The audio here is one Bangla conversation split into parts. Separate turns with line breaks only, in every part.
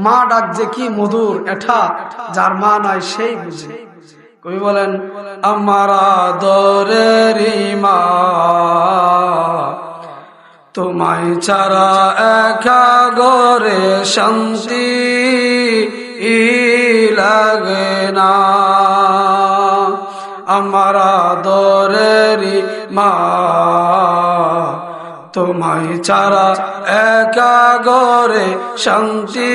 মা ডাক যে কি মধুর, এটা যার মা নাই সেই বুঝে। কবি বলেন আমার আদরের মা, তোমায় ছাড়া একা ঘরে শান্তি লাগে না। আমার আদরের মা, তোমায় ছাড়া একা ঘরে শান্তি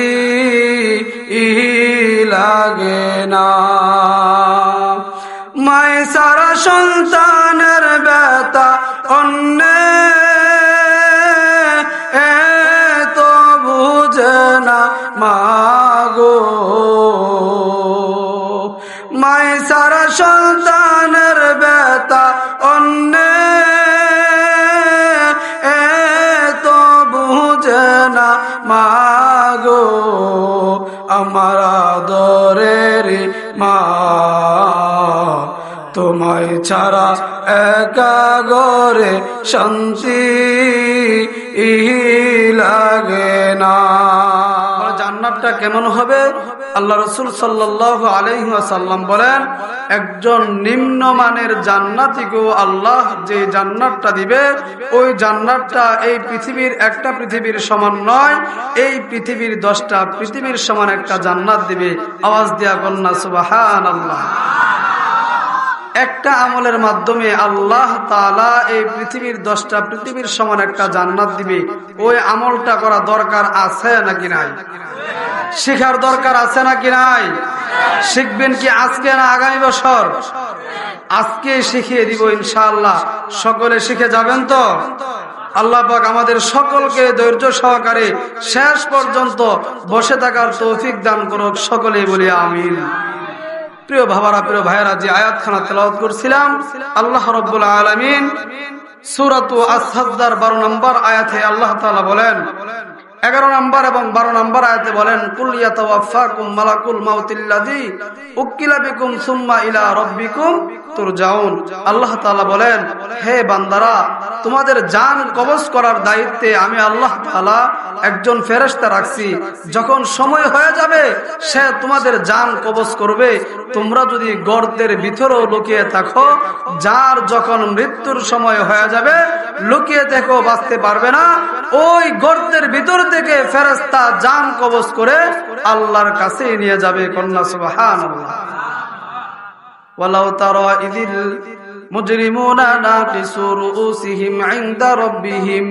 লাগে না। মায় সারা সন্তানের ব্যথা অন্য তো বুঝে না মাগো। মায় সারা সন্তানের ব্যথা অন্য তো বুঝে না মাগো। আমার আদরের মা, তোমায় ছাড়া একা ঘরে শান্তি লাগে না। জান্নাতটা কেমন হবে? আল্লাহ রাসূল সাল্লাল্লাহু আলাইহি ওয়াসাল্লাম বলেন, একজন নিম্নমানের জান্নাতীকেও আল্লাহ যে জান্নাতটা দিবে, ওই জান্নাতটা এই পৃথিবীর একটা পৃথিবীর সমান নয়, এই পৃথিবীর 10টা পৃথিবীর সমান একটা জান্নাত দিবে। আওয়াজ দিয়া কন্যা সুবহানাল্লাহ। একটা আমলের মাধ্যমে আল্লাহ তাআলা এই পৃথিবীর 10টা পৃথিবীর সমান একটা জান্নাত দিবে। ওই আমলটা করা দরকার আছে নাকি নাই? শিখার দরকার আছে নাকি নাই? শিখবেন কি আজকে না আগামী বছর? আজকে শিখিয়ে দিব ইনশাআল্লাহ। সকলে শিখে যাবেন তো? আল্লাহ পাক আমাদের সকলকে ধৈর্য সহকারে শেষ পর্যন্ত বসে থাকার তৌফিক দান করুক। সকলেই বলি আমিন। প্রিয় বাবারা, প্রিয় ভাইয়েরা, যে আয়াতখানা তেলাওয়াত করছিলাম, আল্লাহ রাব্বুল আলামিন সূরাতু আস-সাজদার 12 নম্বর আয়াতে আল্লাহ তাআলা বলেন, 11 নম্বর এবং 12 নম্বর আয়াতে বলেন, কুল ইয়াতাওয়াফাকুম মালাকুল মাউতিল্লাযী উকিলা বিকুম সুম্মা ইলা রাব্বিকুম তুরজাউন। আল্লাহ তাআলা বলেন, হে বান্দারা, তোমাদের জান কবজ করার দায়িত্বে আমি আল্লাহ তাআলা একজন ফেরেশতা রাখছি। যখন সময় হয়ে যাবে সে তোমাদের জান কবজ করবে। তোমরা যদি গর্তের ভিতরেও লুকিয়ে থাকো, যার যখন মৃত্যুর সময় হয়ে যাবে লুকিয়ে থেকো, বাঁচতে পারবে না, ওই গর্তের ভিতর থেকে ফেরেশতা জান কবজ করে আল্লাহর কাছে নিয়ে যাবে। কন্যা সুবহানাল্লাহ। ওয়ালাউ তারা ইযিল মুজরিমুনা নাকিসু রুউসিহিম ইনদা রাব্বিহিম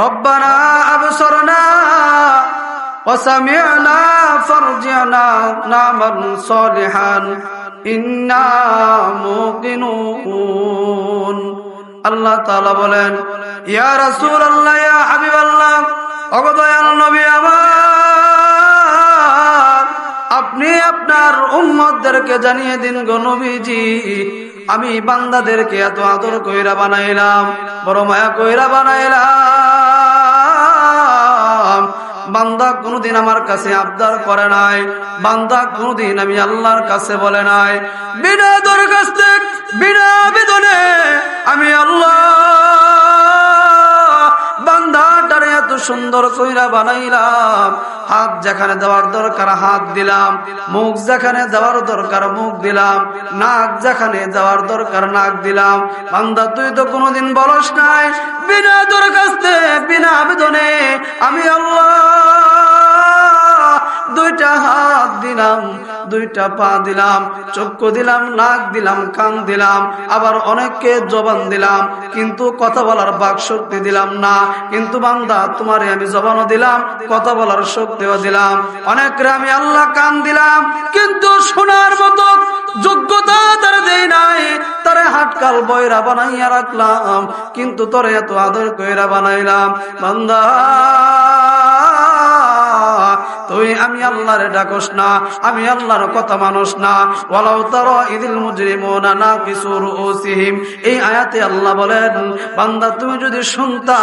রব্বানা আবসারনা ওয়া সামি'না ফারজি'না না'মাল সালিহান ইন্না মুকিনুন। আল্লাহ তাআলা বলেন, ইয়া রাসূলুল্লাহ, ইয়া হাবিবাল্লাহ, ওগো দয়াল নবী আমার, আপনি আপনার উম্মতদেরকে জানিয়ে দিন গো নবীজি, আমি বান্দাদেরকে এত আদর কইরা বানাইলাম, বড় মায়া কইরা বানাইলাম। বান্দা কোনদিন আমার কাছে আবদার করে নাই, বান্দা কোনদিন আমি আল্লাহর কাছে বলে নাই, বিনা দরখাস্তে বিনা আবেদনে আমি আল্লাহ বান্দাটারে এত সুন্দর কইরা বানাইলাম। হাত যেখানে দেওয়ার দরকার হাত দিলাম, মুখ যেখানে দেওয়ার দরকার মুখ দিলাম, নাক যেখানে দেওয়ার দরকার নাক দিলাম। বান্দা তুই তো কোনোদিন বলস নাই বিনা দরখাস্তে বিনা আবেদনে আমি আল্লাহ দুইটা হাত দিলাম, দুইটা পা দিলাম, চক্ষু দিলাম, নাক দিলাম, কান দিলাম, আবার অনেককে জবান দিলাম, কিন্তু কথা বলার বাক শক্তি দিলাম না। কিন্তু বান্দা তোমারে আমি জবানও দিলাম, কথা বলার শক্তিও দিলাম। অনেকরে আমি আল্লাহ কান দিলাম, কিন্তু শোনার মতো যোগ্যতা তার দেই নাই। তারে হাটকাল বয়রা বানাইয়া রাখলাম, কিন্তু তোরে এত আদর কইরা বানাইলাম। বান্দা তুই আমি আল্লাহরে ডাকস না, আমি আল্লাহর কথা মানুষ না। ওয়ালাউ তারা ইযিল মুজরিমুনা নাকিসু রুউসিহিম, এই আয়াতে আল্লাহ বলেন, বান্দা তুমি যদি শুনতা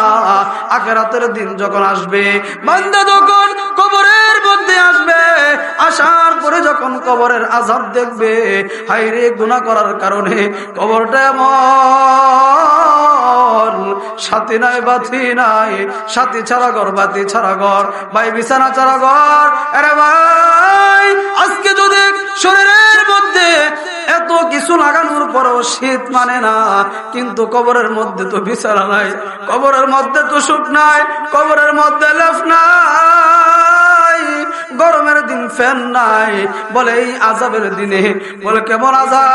আখিরাতের দিন যখন আসবে, বান্দা যখন কবরের মধ্যে আসবে, আসার পরে যখন কবরের আযাব দেখবে, হায়রে গুনাহ করার কারণে কবরটা এমন সাথী নাই বাতি নাই, সাথী ছাড়া ঘর বাতি ছাড়া ঘর, ভাই বিছানা ছাড়া ঘর। আরে কিছু লাগানোর পরেও শীত মানে না, কিন্তু কবরের মধ্যে তো বিছানা নাই, কবরের মধ্যে তো সুখ নাই, কবরের মধ্যে লেপ নাই, গরমের দিন ফ্যান নাই। বলে এই আযাবের দিনে, বলে কেমন আযাব,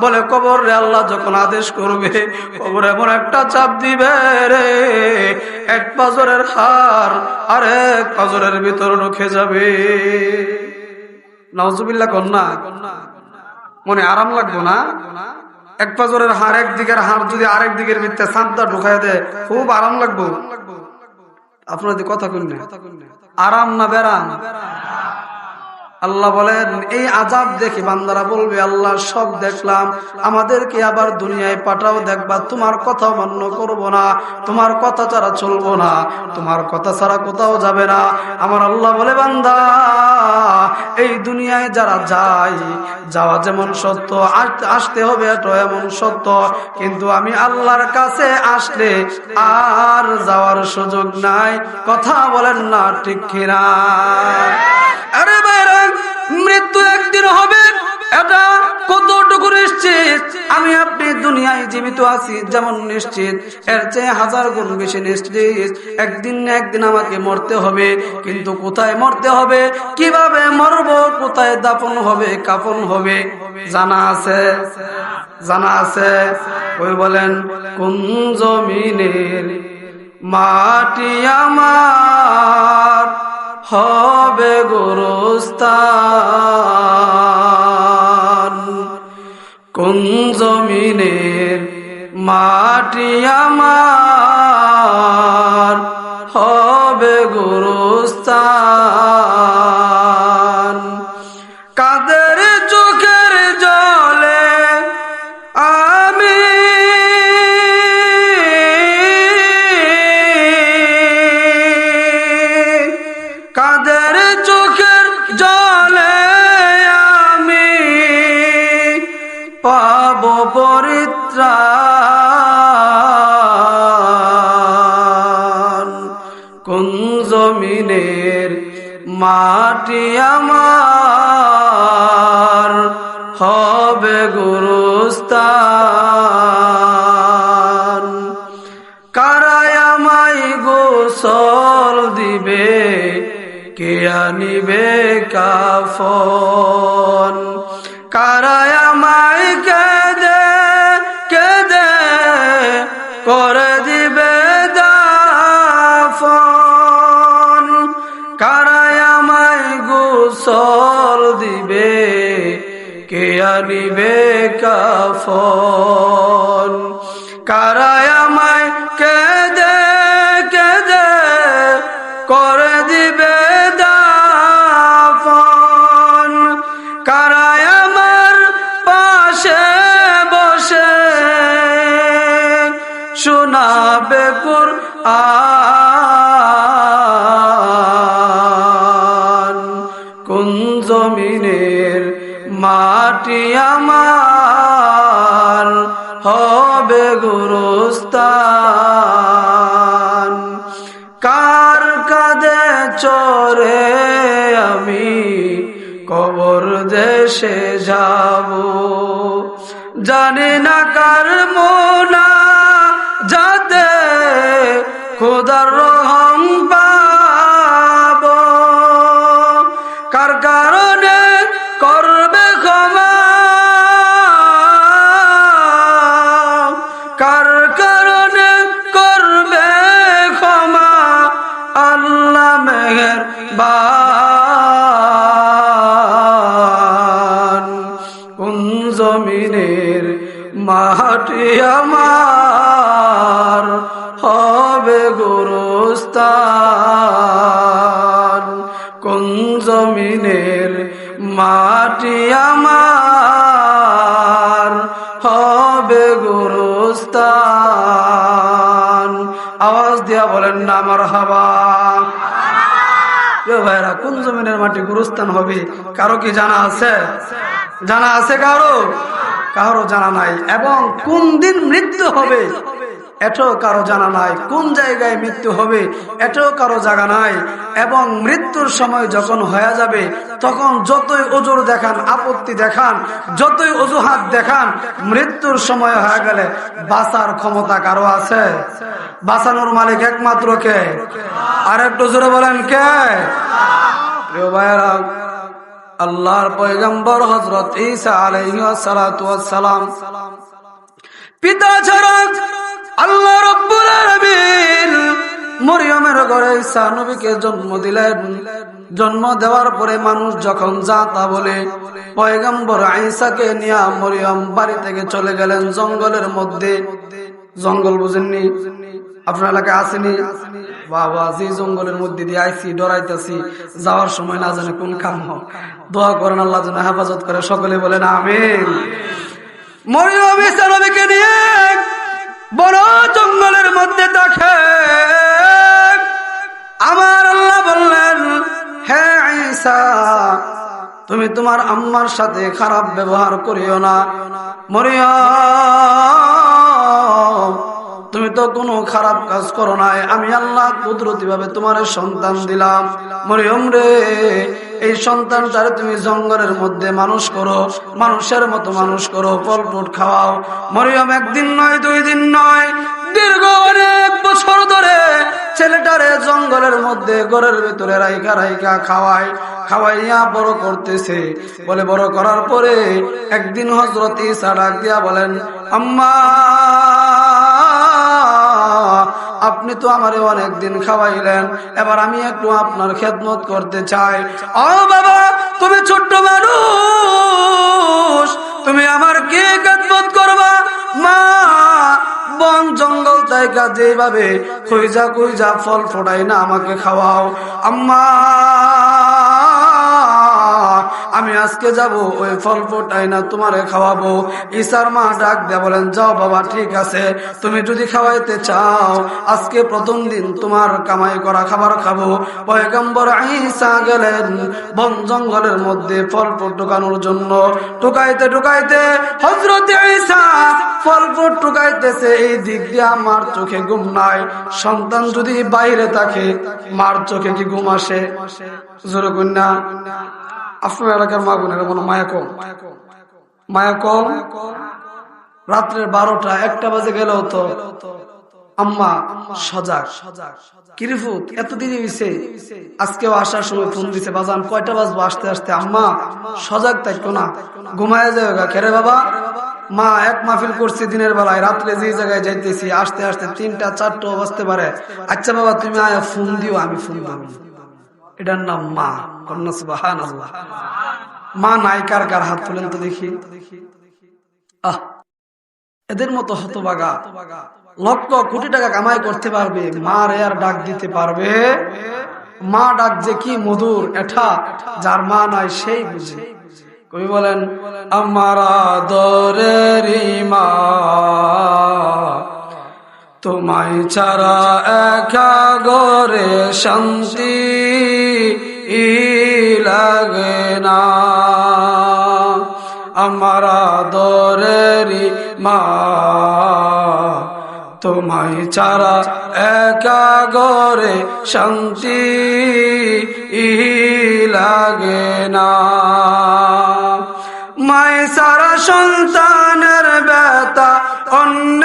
বলে কবর রে আল্লাহ যখন আদেশ করবে, কবর এমন একটা চাপ দিবে রে, এক পাজরের হাড় আর এক পাজরের ভিতর ঢুকে যাবে। নাউজুবিল্লাহ কন্যা, মনে আরাম লাগবো না? এক পাজরের হাড় একদিকের হাড় যদি আরেক দিকের ভিতরে চাপটা ঢুকাই দেয়, খুব আরাম লাগবো। আপনাদের কথা কইন, আরাম না বেরাম? আল্লাহ বলেন এই আযাব দেখে বান্দারা বলবে আল্লাহ সব দেখলাম, আমাদেরকে আবার দুনিয়ায় পাঠাও, দেখবা তোমার কথা মান্য করব না, তোমার কথা ছাড়া চলবো না, তোমার কথা ছাড়া কোথাও যাবে না। আমার আল্লাহ বলে বান্দা এই দুনিয়ায় যারা যায়, যাওয়া যেমন সত্য, আসতে হবে এটা এমন সত্য, কিন্তু আমি আল্লাহর কাছে আসলে আর যাওয়ার সুযোগ নাই। কথা বলেন না ঠিক কিনা? আরে ভাইরা, মৃত্যু একদিন হবে, এটা কতটুকু নিশ্চিত? আমি আপনি দুনিয়ায় জীবিত আছি যেমন নিশ্চিত, এর চেয়ে হাজার গুণ বেশি নিশ্চিত একদিন না একদিন আমাকে মরতে হবে। কিন্তু কোথায় মরতে হবে, কিভাবে মরব, কোথায় দাফন হবে, কাফন হবে জানা আছে? জানা আছে? ওই বলেন কোন জমিনের মাটি আমার হবে গোরস্থান, কোন জমিনের মাটি আমার হবে গোরস্থান। কাদের চোখের জলে আমি কাদের চোখের জলে আমি পাব পরিত্রাণ, কোন জমিনের মাটি আমার হবে গোরস্থান। কারায় আমায় গোসল দিবে, কে আনিবে কাফন, কারায় আমায় কেঁদে কেঁদে করে দিবে দাফন, কারায় আমায় গোসল দিবে, কে আনিবে কাফন, কারায় আমায় কেঁদে কেঁদে করে দিবে দাফন, কারায় আমার পাশে বসে শোনাবে কুরআন, কোন জমিনের মাটি আমার হবে গোরস্থান। কার কাঁধে চড়ে আমি কবর দেশে যাব, জানি না কার মোনা যাতে খোদার রহম পাব, কার কারণে করবে ক্ষমা, কার কারণে করবে ক্ষমা আল্লাহ মেহেরবান, কোন জমিনের মাটি আমার হবে গোরস্থান, কোন জমিনের মাটি আমার হবে গোরস্থান। আওয়াজ দিয়া বলেন না মারহাবা। ভাইরা, কোন জমিনের মাটি গোরস্থান হবে কারো কি জানা আছে? জানা আছে কারো? কারো জানা নাই। এবং কোন দিন মৃত্যু হবে এটাও কারো জানা নাই, কোন জায়গায় মৃত্যু হবে এটাও কারো জানা নাই। এবং মৃত্যুর সময় যখন হয়ে যাবে তখন যতই ওজোর দেখান, আপত্তি দেখান, যতই অজুহাত দেখান, মৃত্যুর সময় হয়ে গেলে বাঁচার ক্ষমতা কারো আছে? বাঁচানোর মালিক একমাত্র কে? আর একটু জোরে বলেন কে? প্রিয় ভাইয়েরা, আল্লাহর পয়গম্বর হযরত ঈসা আলাইহিস সালাতু ওয়াস সালাম পিতা ছাড়া আল্লাহ রাব্বুল আলামিন মরিয়মের ঘরে ঈসা নবীকে জন্ম দিলেন। জন্ম দেওয়ার পরে মানুষ যখন যা তা বলে, পয়গম্বর ঈসাকে নিয়ে মরিয়ম বাড়ি থেকে চলে গেলেন জঙ্গলের মধ্যে। জঙ্গল বুঝেননি? আপনার এলাকায় আসেনি? বাবা, যে জঙ্গলের মধ্যে দিয়ে আইসি, ডরাইতেছি, যাওয়ার সময় না জানে কোন কাম হয়। দোয়া করেন আল্লাহ যেন হেফাজত করে, সকলে বলেন আমিন। মরিয়ম ঈসা নবীকে নিয়ে বড় জঙ্গলের মধ্যে দেখে আমার আল্লাহ বললেন, হে ঈসা, তুমি তোমার আম্মার সাথে খারাপ ব্যবহার করিও না। মরিয়ম, তুমি তো কোনো খারাপ কাজ করো নাই, আমি আল্লাহ কুদরতি ভাবে তোমার সন্তান দিলাম। মরিয়ম রে, এই সন্তানটারে তুমি জঙ্গলের মধ্যে মানুষ করো, মানুষের মতো মানুষ করো, ফল ফ্রুট খাওয়াও। মরিয়ম একদিন নয়, 2 দিন নয়, দীর্ঘ অনেক বছর ধরে ছেলেটারে জঙ্গলের মধ্যে ঘরের ভিতরে রাইখা রাইখা খাওয়াইয়া বড় করতেছে। বলে বড় করার পরে একদিন হযরত ঈসা ডাক দিয়া বলেন, আম্মা, আপনি তো আমারে অনেকদিন খাওয়াইলেন, এবার আমি একটু আপনার খেদমত করতে চাই। ও বাবা, তুমি ছোট্ট মানুষ, তুমি আমার কি খেদমত করবা? মা, বন জঙ্গল জায়গা যেভাবে খুঁজা খুঁজা ফল ফোটাই না আমাকে খাওয়াও। আম্মা, আমি আজকে যাব, ওই ফল ফোটাই না তোমারে খাওয়াবো। ঈসার মা ডাক দেয়া বলেন, যাও বাবা, ঠিক আছে, তুমি যদি খাওয়াইতে চাও, আজকে প্রথম দিন তোমার কামাই করা খাবার খাবো। পয়গম্বর ঈসা গেলেন বন জঙ্গলের মধ্যে ফল ফ্রুট ঢুকানোর জন্য। ঢুকাইতে ঢুকাইতে হযরত ঈসা ফল ফ্রুট ঢুকাইতেছে, এই দিক দিয়ে আমার চোখে ঘুম নাই। সন্তান যদি বাইরে থাকে, মার চোখে কি ঘুম আসে? জোরে কন্যা, আপনার এলাকার মা বোনেরা মনে মায়া কম, মায়া কম। রাত্রের 12টা 1টা বাজে গেলেও তো আম্মা সজাগ। কিরিফুত এতদিনই হয়েছে, আজকেও আসার সময় ফোন দিছে, বাজান কয়টা বাজবো আসতে আসতে? আম্মা সজাগ থাকতো না, ঘুমায় যাবে গা। খেরে বাবা, মা এক মাহফিল করছি দিনের বেলায়, রাত্রে যে জায়গায় যাইতেছি আসতে আসতে 3টা 4টাও বাজতে পারে। আচ্ছা বাবা, তুমি আয়া ফোন দিও, আমি ফোন দেব। এটার নাম মা। কন্যা সুবহানাল্লাহ। মা নাই কার কার? হাত তুলেন তো দেখি। এদের মতো হতভাগা লক্ষ কোটি টাকা কামাই করতে পারবে, মা রে আর ডাক দিতে পারবে? মা ডাক যে কি মধুর, এটা যার মা নাই সেই বুঝে। কবি বলেন, আমার আদরের মা, তোমায় ছাড়া একা ঘরে শান্তি লাগে না। আমার আদরের মা, তোমায় ছাড়া একা ঘরে শান্তি লাগে না। মায় সারা সন্তানের ব্যথা অন্য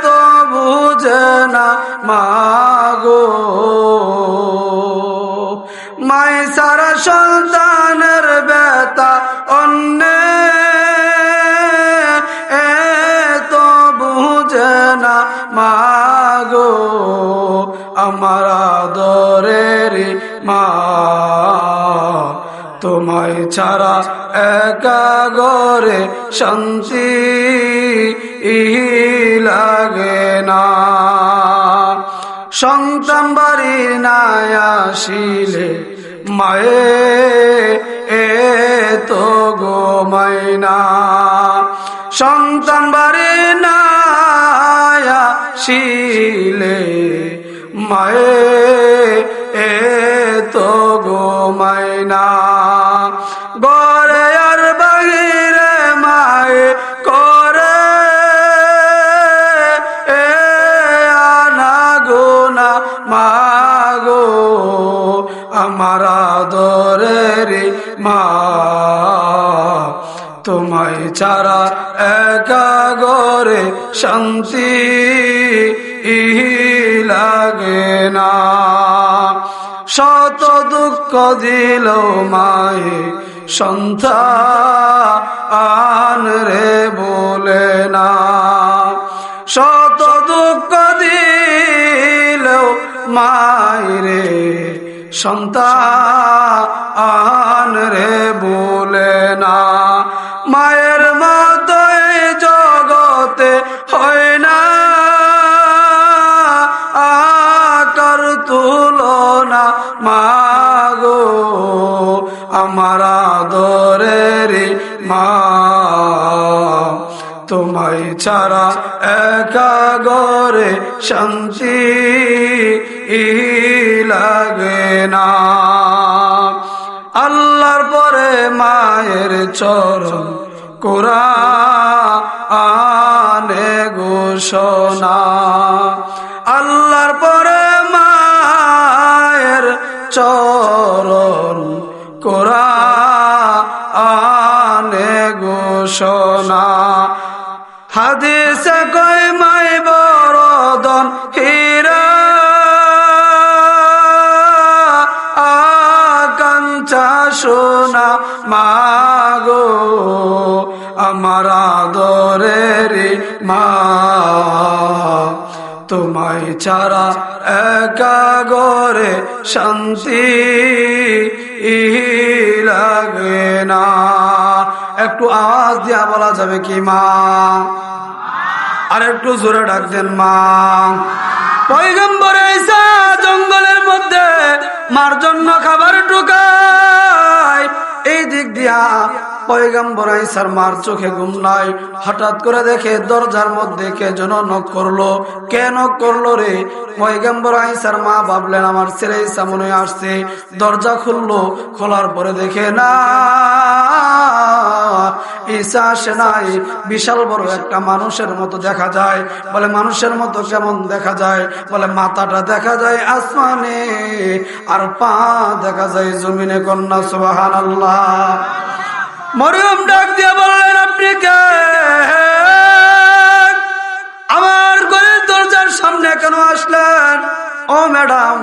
তো বুঝে না মাগো। মায় সারা সন্তানের ব্যথা অন্য তো বুঝে না মাগো। আমার আদরের মা, তোমায় ছাড়া একা ঘরে শান্তি লাগে না। সন্তান বাড়ি না আসিলে মায়ে তো গো মাইনা। সন্তান বাড়ি না আসিলে মায়ে তো গো মাইনা। গরে আর বাহিরে মায়ে করে মাগো আমার আদরের মা, তোমায় ছাড়া একা ঘরে শান্তি লাগে না। শত দুঃখ দিল মায়ে সন্তান রে বলে না, শত দুঃখ দিল মায়েরে সন্তান রে বলে না। মায়ের মতো এই জগতে হয় না আকার তুলনা, মাগো আমার আদরের মা, তোমায় ছাড়া একা ঘরে শান্তি লাগে না। আল্লাহর পরে মায়ের চরণ কোরআনে ঘোষণা, আল্লাহর পরে মায়ের চরণ কোরআনে ঘোষণা। হাদিসে কই মাই বরদন হীরা, আকাঙ্ক্ষা সোনা, মাগো আমার আদরের মা, তোমায় ছাড়া একা ঘরে শান্তি লাগে না। একটু আওয়াজ দিয়া বলা যাবে কি মা? আর একটু জোরে ডাক দেন মা। পয়গম্বর ঈসা জঙ্গলের মধ্যে মার জন্য খাবার ঢুকায়, এই দিক দিয়া পয়গম্বর ঈসার মার চোখে ঘুম নাই। হঠাৎ করে দেখে দরজার মধ্যে কে যেন নক করলো। কে নক করলো রে? পয়গম্বর ঈসার মা ভাবলেন আমার ছেলে ঈসা মনে আসছে। দরজা খুললো, খোলার পরে দেখে না ঈসা আসে নাই, বিশাল বড় একটা মানুষের মতো দেখা যায়। বলে মানুষের মতো কেমন দেখা যায়? বলে মাথাটা দেখা যায় আসমানে আর পা দেখা যায় জমিনে। কন্যা সুবহানাল্লাহ। মরিয়ম ডাক দিয়ে বললেন আপনি কে? আমার ঘরের দরজার সামনে কেন আসলেন? ও ম্যাডাম,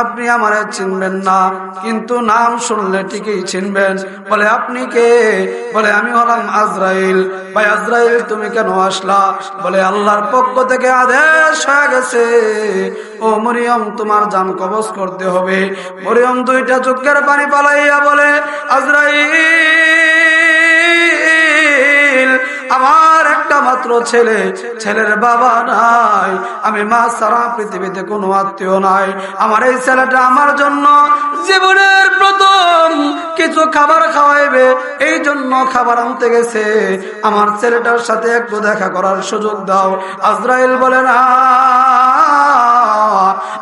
আপনি আমারে চিনবেন না, কিন্তু নাম শুনলে ঠিকই চিনবেন। বলে আপনি কে? বলে আমি হলাম আজরাইল। ভাই আজরাইল তুমি কেন আসলা? বলে আল্লাহর পক্ষ থেকে আদেশ হয়ে গেছে, ও মরিয়ম তোমার জান কবজ করতে হবে। মরিয়ম দুইটা চোখের পানি পালাইয়া বলে আজরাইল আমার একটা মাত্র ছেলে, ছেলের বাবা নাই, আমি মা সারা পৃথিবীতে কোনো আত্মীয় নাই। আমার এই ছেলেটা আমার জন্য জীবনের প্রথম কিছু খাবার খাওয়াইবে, এই জন্য খাবার আনতে গেছে। আমার ছেলেটার সাথে একটু দেখা করার সুযোগ দাও। আজরাইল বলে না,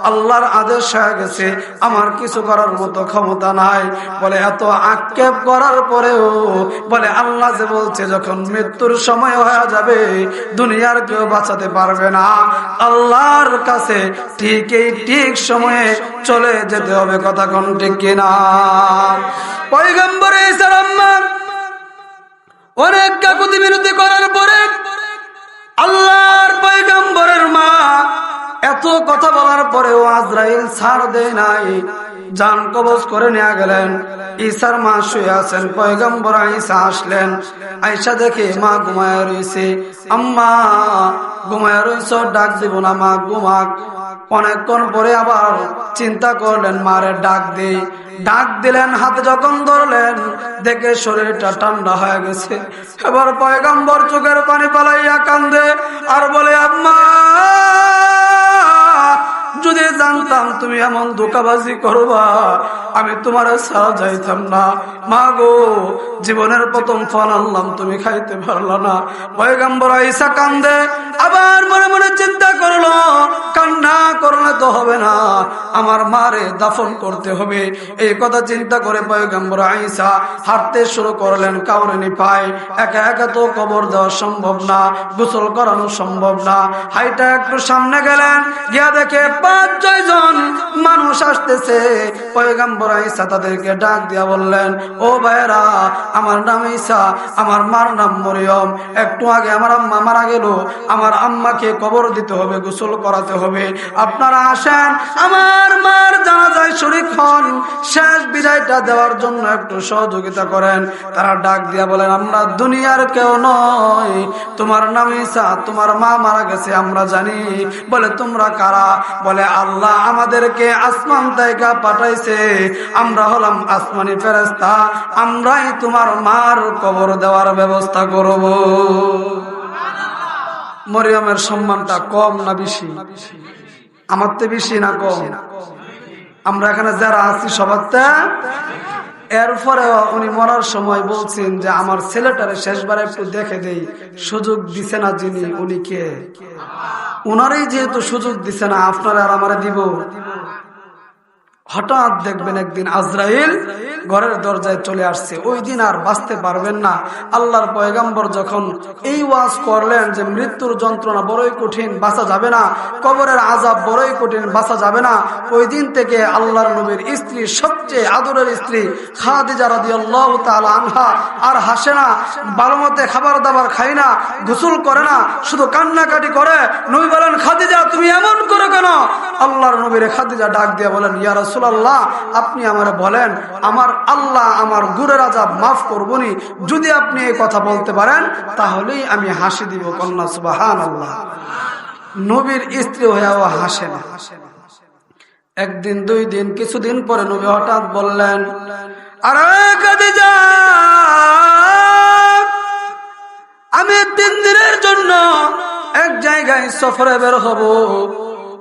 আল্লাহর আদেশ হয়ে গেছে, আমার কিছু করার মতো ক্ষমতা নাই। বলে এত আক্ষেপ করার পরেও বলে আল্লাহ যে বলছে যখন মৃত্যুর সময় হয়ে যাবে দুনিয়ার কেউ বাঁচাতে পারবে না, আল্লাহর কাছে ঠিক এই ঠিক সময়ে চলে যেতে হবে। কথা কোন ঠিক কিনা? পয়গম্বর ঈসা অনেক কাকুতি বিরতি করার পরে আল্লাহর পয়গম্বরের মা এত কথা বলার পরেও আজরাইল ছাড় দেয় নাই, জান কবজ করে নিয়ে গেলেন। ঈসার মা শুয়ে আছেন, পয়গম্বর ঈসা আসলেন। আয়েশা দেখে মা ঘুমায় রয়েছে। আম্মা ঘুমায় রয়েছ, ডাক দিব না? মা ঘুমাক। অনেকক্ষণ পরে আবার চিন্তা করলেন মারে ডাক দিই। ডাক দিলেন, হাতে যখন ধরলেন দেখে শরীরটা ঠান্ডা হয়ে গেছে। এবার পয়গম্বর চোখের পানি পালাইয়া কান্দে আর বলে আম্মা যদি জানতাম তুমি এমন ধোঁকাবাজি করবা আমি তোমার ছাড়া যাইতাম না। মা গো, জীবনের প্রথম ফল আনলাম, তুমি খাইতে পারলা না। পয়গম্বর ঈসা কান্দে, আবার মনে মনে চিন্তা করলো কান্না করলে তো হবে না, আমার মারে দাফন করতে হবে। এই কথা চিন্তা করে পয়গম্বর ঈসা হাঁটতে শুরু করলেন। কাউরেনি পায়, একা একা তো কবর দেওয়া সম্ভব না, গোসল করানো সম্ভব না। হাইটা একটু সামনে গেলেন, গিয়া দেখে ৫-৬ জন মানুষ আসতেছে। পয়গম্বর ঈসা তাদেরকে ডাক দিয়া বললেন, ও ভাইরা, আমার নাম ঈসা, আমার মার নাম মরিয়ম। একটু আগে আমার আম্মা মারা গেল, আমার আম্মাকে কবর দিতে হবে, গোসল করাতে হবে। আপনারা আসেন, আমার মার জানাজায় শরীক হন, শেষ বিদায়টা দেওয়ার জন্য একটু সহযোগিতা করেন। তারা ডাক দিয়া বলেন, আমরা দুনিয়ার কেউ নয়, তোমার নাম ঈসা, তোমার মা মারা গেছে আমরা জানি। বলে তোমরা কারা? বলে আল্লাহ আমাদেরকে আসমান থেকে পাঠাইছে, আমরা হলাম আসমানি ফেরেশতা, আমরাই তোমার মার কবর দেওয়ার ব্যবস্থা করব। মরিয়মের সম্মানটা কম না বেশি? আমার তো বেশি না কম? আমরা এখানে যারা আছি সবার। এরপরে উনি মরার সময় বলছেন যে আমার ছেলেটারে শেষবার একটু দেখে দেই, সুযোগ দিছে না যিনি, উনি কে? উনারই যেহেতু সুযোগ দিছে না, আপনারা আর আমারে দিব? হঠাৎ দেখবেন একদিন আজরাইল ঘরের দরজায় চলে আসছে, ওই দিন আর বাঁচতে পারবেন না। আল্লাহর পয়গম্বর যখন এই ওয়াজ করলেন যে মৃত্যুর যন্ত্রণা বড়ই কঠিন, বাঁচা যাবে না, কবরের আযাব বড়ই কঠিন, বাঁচা যাবে না, ওই দিন থেকে আল্লাহর নবীর স্ত্রী, সবচেয়ে আদরের স্ত্রী খাদিজা রাদিয়াল্লাহু তাআলা আনহা আর হাসে না, ভালো মতে খাবার দাবার খায় না, গোসল করে না, শুধু কান্নাকাটি করে। নবী বলেন, খাদিজা তুমি এমন করো কেন? আল্লাহর নবীরে খাদিজা ডাক দিয়ে বলেন, ইয়া রাসূলুল্লাহ, আপনি আমারে বলেন, আমার আল্লাহ আমার গুরের আযাব মাফ করবনি, যদি আপনি এই কথা বলতে পারেন তাহলেই আমি হাসি দিব। কন্যা সুবহানাল্লাহ। নবীর স্ত্রী হয়েও হাসে না। একদিন, দুই দিন, কিছুদিন পরে নবী হঠাৎ বললেন, আরে খাদিজা, আমি 3 দিনের জন্য এক জায়গায় সফরে বের হব।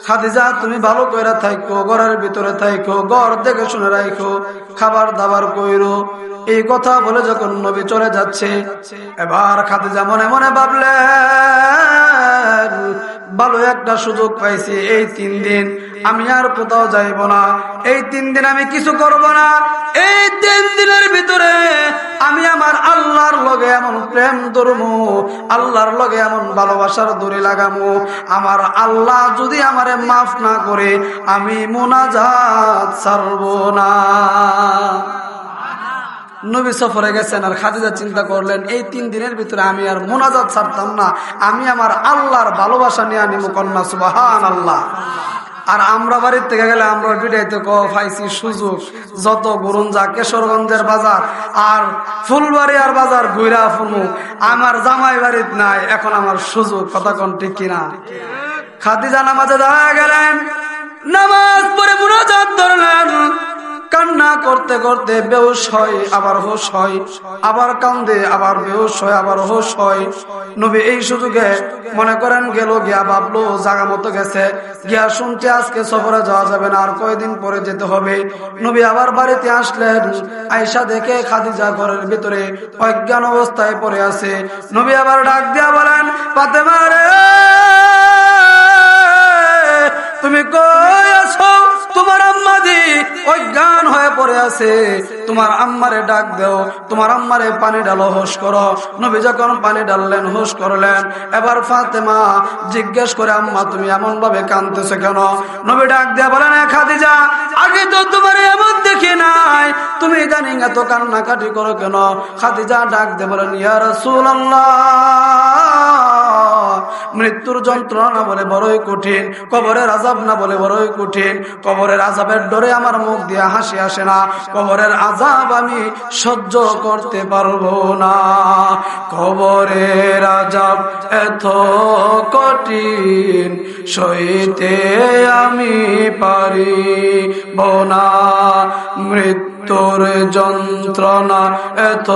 খাদিজা তুমি ভালো করে থাকো, ঘরের ভিতরে থাকো, ঘর দেখে শুনে রাখো, খাবার দাবার কইরো। এই কথা বলে যখন নবী চলে যাচ্ছে, এবার খাদিজা মনে মনে ভাবলেন, ভালো একটা সুযোগ পাইছি, এই 3 দিন আমি আর কোথাও যাইব না, এই 3 দিন আমি কিছু করব না, এই 3 দিনের ভিতরে আমি আমার আল্লাহর লগে এমন প্রেম ধরমু, আল্লাহর লগে এমন ভালোবাসার দড়ি লাগামু, আমার আল্লাহ যদি আমারে মাফ না করে আমি মুনাজাত ছাড়ব না। নবী সফরে গেছেন আর খাদিজা চিন্তা করলেন, এই 3 দিনের ভিতরে আমি আর মুনাজাত ছাড়তাম না, আমি আমার আল্লাহর ভালোবাসা নিয়ে আনিব। কন্যা সুবহানাল্লাহ। আর আমরা বাড়ির থেকে গেলে আমরা বিদায়তে পাইছি সুযোগ, যত গুরুঞ্জা কেশরগঞ্জের বাজার আর ফুলবাড়ি আর বাজার ঘুরা ফুমু, আমার জামাই বাড়ির নাই, এখন আমার সুযোগ। কথা কোন ঠিক কিনা? খাদিজা নামাজে দাঁড়া গেলেন, নামাজ পড়ে মুনাজাত ধরলেন, কান্না করতে করতে বেহুশ হয়, আবার হোশ হয়, আবার কান্দে, আবার বেহুশ হয়, আবার হোশ হয়। নবী এই সুযোগে মনে করেন গেল, গিয়া ভাবলো জায়গা মতো গেছে, গিয়া শুনতে আজকে সফরে যাওয়া যাবে না, আর কয়দিন পরে যেতে হবে। নবী আবার বাড়িতে আসলেন, আয়েশা দেখে খাদিজা ঘরের ভিতরে অজ্ঞান অবস্থায় পড়ে আছে। নবী আবার ডাক দিয়া বলেন, ফাতেমা রে, তুমি কই আছো? তোমার আম্মা জি অজ্ঞান হয়ে পড়ে আছে, তোমার আম্মারে ডাক দাও, তোমার আম্মারে পানি ঢালো, হোশ করো। নবী যখন পানি ঢাললেন, হোশ করলেন, এবার ফাতেমা জিজ্ঞেস করে, আম্মা তুমি এমন ভাবে কাঁদতেছো কেন? নবী ডাক দিয়ে বলেন, খাদিজা, আগে তো তোমার এমন দেখি নাই, তুমি ইদানিং এত কান্নাকাটি করো কেন? খাদিজা ডাক দিয়ে বলেন, ইয়া রাসূলুল্লাহ, মৃত্যুর যন্ত্রণা না বলে বড়ই কঠিন, কবরের আযাব না বলে বড়ই কঠিন, কবরের আযাবের ডরে আমার মুখ দিয়ে হাসি আসে না, কবরের আযাব আমি সহ্য করতে পারবো না, কবরের আযাব এত কঠিন সইতে আমি পারিব না, মৃত্যুর যন্ত্রণা এত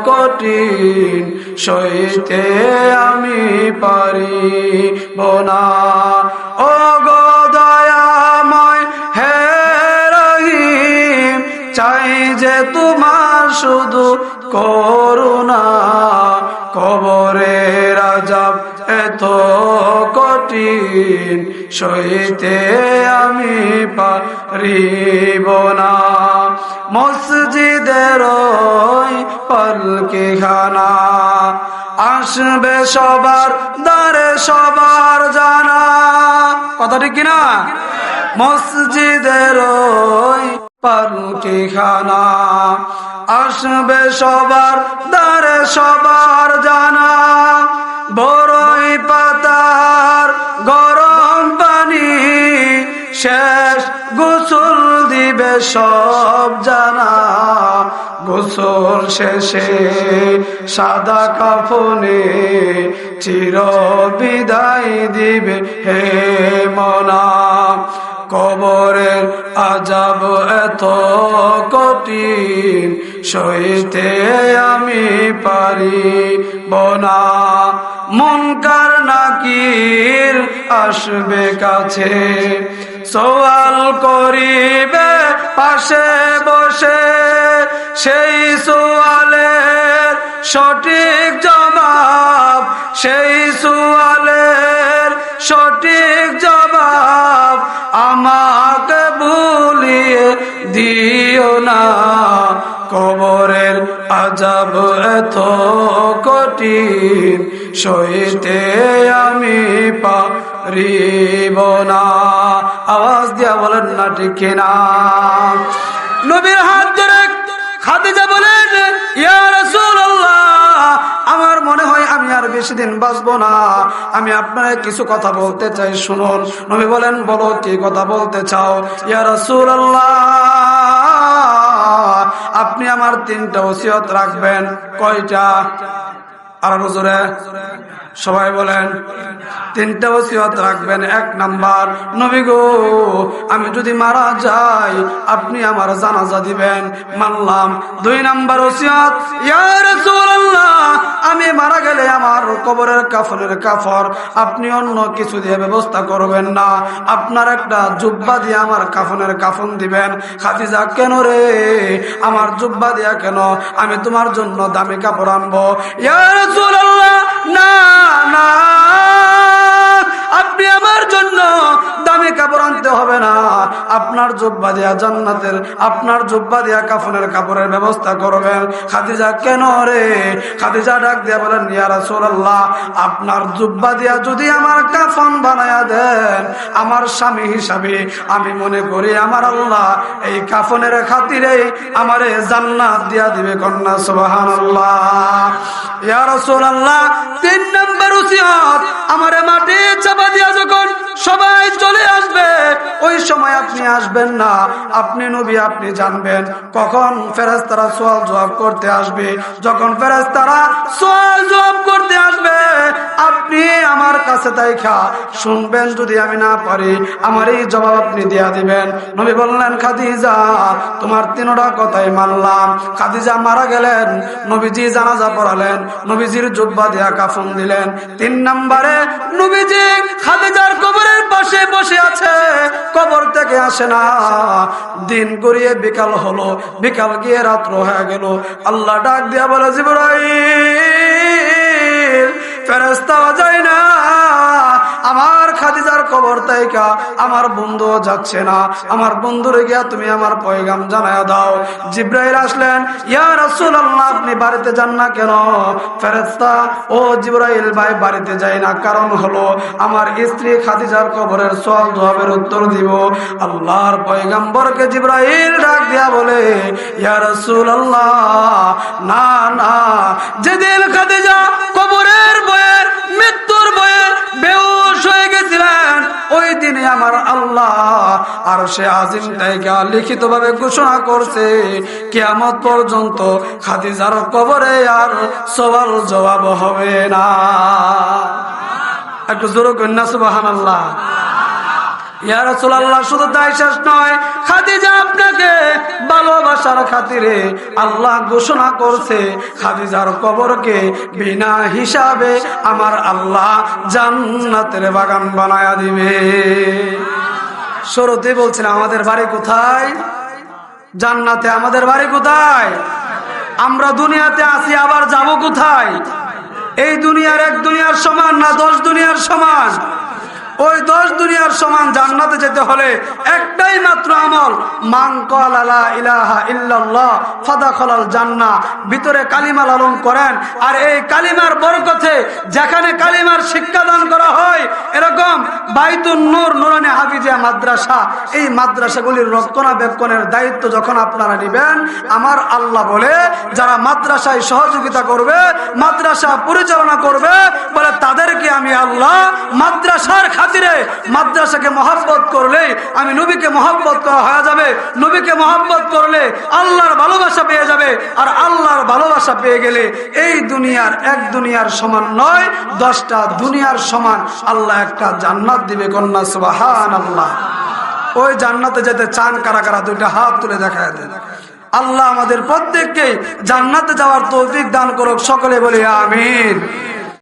কঠিন সইতে আমি পারিব না। ও গো দয়াময় হে রহিম, চাই যে তোমার শুধু করুণা, কবরের আযাব এত কঠিন সইতে আমি পারিব না, মসজিদের ওই পালকিখানা আসবে সবার দ্বারে সবার জানা। কথা ঠিক কিনা? মসজিদের ওই পালকিখানা আসবে সবার দ্বারে সবার জানা বড়ই পাতার গরম পানি শেষ গোসল দিবে সব জানা গোসল শেষে সাদা কাফনে চির বিদায় দিবে হে মনা কবরের আযাব এত কঠিন সইতে আমি পারিব না মুনকার নাকির আসবে কাছে সওয়াল করিবে পাশে বসে সেই সওয়ালের সঠিক জবাব সেই সওয়ালের সঠিক জবাব আমাকে ভুলিয়ে দিও না কবরের আযাব এত কঠিন সইতে আমি পারিব না আওয়াজ দিয়া বলেন না ঠিক না নবীর হাত ধরে খাদিজা বলেন ইয়া রাসূলুল্লাহ আমার মনে হয় আমি আর বেশি দিন বাঁচবো না আমি আপনাকে কিছু কথা বলতে চাই শুনুন নবী বলেন বলো কি কথা বলতে চাও ইয়া রাসূলুল্লাহ আপনি আমার 3টা ওসিয়ত রাখবেন কয়টা আর হুজুরে সবাই বলেন 3টা ওসিয়ত রাখবেন 1 নাম্বার নবী গো আমি যদি মারা যাই আপনি আমার জানাজা দিবেন মানলাম 2 নাম্বার ওসিয়ত ইয়া রাসূলুল্লাহ আমি মারা গেলে আমার কবরের কাফনের কাফর আপনি অন্য কিছু দিয়ে ব্যবস্থা করবেন না আপনার একটা জুব্বা দিয়ে আমার কাফনের কাফন দিবেন খাদিজা কেন রে আমার জুব্বা দিয়া কেন আমি তোমার জন্য দামি কাপড় আনবো ইয়া রাসূলুল্লাহ না না আপনি আমার জন্য দামি কাপড় আনতে হবে না আপনার জুব্বা দিয়া জান্নাতের আপনার জুব্বা দিয়া কাফনের কাপড়ের ব্যবস্থা করবেন খাদিজা কেন রে খাদিজা ডাক দিয়া বলেন ইয়া রাসূলুল্লাহ আপনার জুব্বা দিয়া যদি আমার কাফন বানায়া দেন আমার স্বামী হিসাবে আমি মনে করি আমার আল্লাহ এই কাফনের খাতিরে আমারে জান্নাত দিয়া দিবে কন্যা সুবহানাল্লাহ ইয়া রাসূলুল্লাহ 3 নম্বর ওসিয়ত আমারে মাটি চাপা দিয়া যখন সবাই চলে আসবে ওই সময় আপনি আসবেন না আপনি নবী আপনি জানবেন কখন ফেরেশতারা সওয়াল জবাব করতে আসবে যখন ফেরেশতারা সওয়াল জবাব করতে আসবে আপনি আমার কাছে তাইখা শুনবেন যদি আমি না পারি আমার এই জবাব আপনি দিয়া দিবেন নবী বললেন খাদিজা তোমার 3টা কথাই মানলাম খাদিজা মারা গেলেন নবীজি জানাজা পড়ালেন নবীজির জুব্বা দিয়া কাফন দিলেন 3 নম্বরে নবীজি খাদিজার কবরের পাশে বসে আছে কবর থেকে আসে না দিন গড়িয়ে বিকাল হলো বিকাল গিয়ে রাত্র হয়ে গেল আল্লাহ ডাক দিয়া বলে জিবরাইল ফেরেশতা যায় না আমার খাদিজার কবর তাইকা আমার বন্ধু যাচ্ছে না আমার বন্ধুরে গিয়া তুমি আমার পয়গাম জানায়া দাও জিবরাইল আসলেন ইয়া রাসূলুল্লাহ আপনি বাড়িতে যান না কেন ফেরেশতা ও জিবরাইল ভাই বাড়িতে যাই না কারণ হলো আমার স্ত্রী খাদিজার কবরের সওয়াল জবাবের উত্তর দিব আল্লাহর পয়গম্বরকে জিবরাইল ডাক দিয়া বলে ইয়া রাসূলুল্লাহ না না যেদিন খাদিজা কবরের ভয়ে মৃত্যুর ভয়ে বেহুশ হয়ে গেছিলেন ওই দিনে আমার আল্লাহ আরশে আজিম তাইকা লিখিতভাবে ঘোষণা করছে কিয়ামত পর্যন্ত খাদিজার কবরে আর সওয়াল জবাব হবে না একটু জোরে কন্যা সুবহানাল্লাহ ইয়া রাসূলুল্লাহ শুধু তাই শেষ নয় খাদিজা আপনাকে ভালোবাসার খাতিরে আল্লাহ ঘোষণা করছে খাদিজার কবরকে বিনা হিসাবে আমার আল্লাহ জান্নাতের বাগান বানায়া দিবে শুরুতে বলছেন আমাদের বাড়ি কোথায় জান্নাতে আমাদের বাড়ি কোথায় আমরা দুনিয়াতে আছি আবার যাব কোথায় এই দুনিয়ার 1 দুনিয়ার সমান না 10 দুনিয়ার সমান ওই 10 দুনিয়ার সমান জান্নাতে যেতে হলে একটাই মাত্র আমল, মান ক্বালা লা ইলাহা ইল্লাল্লাহ ফাদাখালাল জান্নাহ, ভিতরে কালিমা লালন করেন। আর এই কালিমার বরকতে যেখানে কালিমার শিক্ষাদান করা হয়, এরকম বাইতুন নূর, নুরানি হাফিজিয়া মাদ্রাসা, এই মাদ্রাসাগুলির রক্ষণাবেক্ষণের দায়িত্ব যখন আপনারা নেবেন, আমার আল্লাহ বলে যারা মাদ্রাসায় সহযোগিতা করবে, মাদ্রাসা পরিচালনা করবে, বলে তাদেরকে আমি আল্লাহ মাদ্রাসার খাতিরে, মাদ্রাসাকে মহব্বত করলে আমি নবীকে মহব্বত করা হয়ে যাবে, নবীকে মহব্বত করলে আল্লাহর ভালোবাসা পেয়ে যাবে। আর আল্লাহর ভালোবাসা পেয়ে গেলে এই দুনিয়ার এক দুনিয়ার সমান নয়, 10টা দুনিয়ার সমান আল্লাহ একটা জান্নাত দিবে। কন্যা সুবহানাল্লাহ। ওই জান্নাতে যেতে চান কারা কারা? 2টা হাত তুলে দেখায় দেন। আল্লাহ আমাদের প্রত্যেককে জান্নাতে যাওয়ার তৌফিক দান করুক। সকলে বলি আমিন।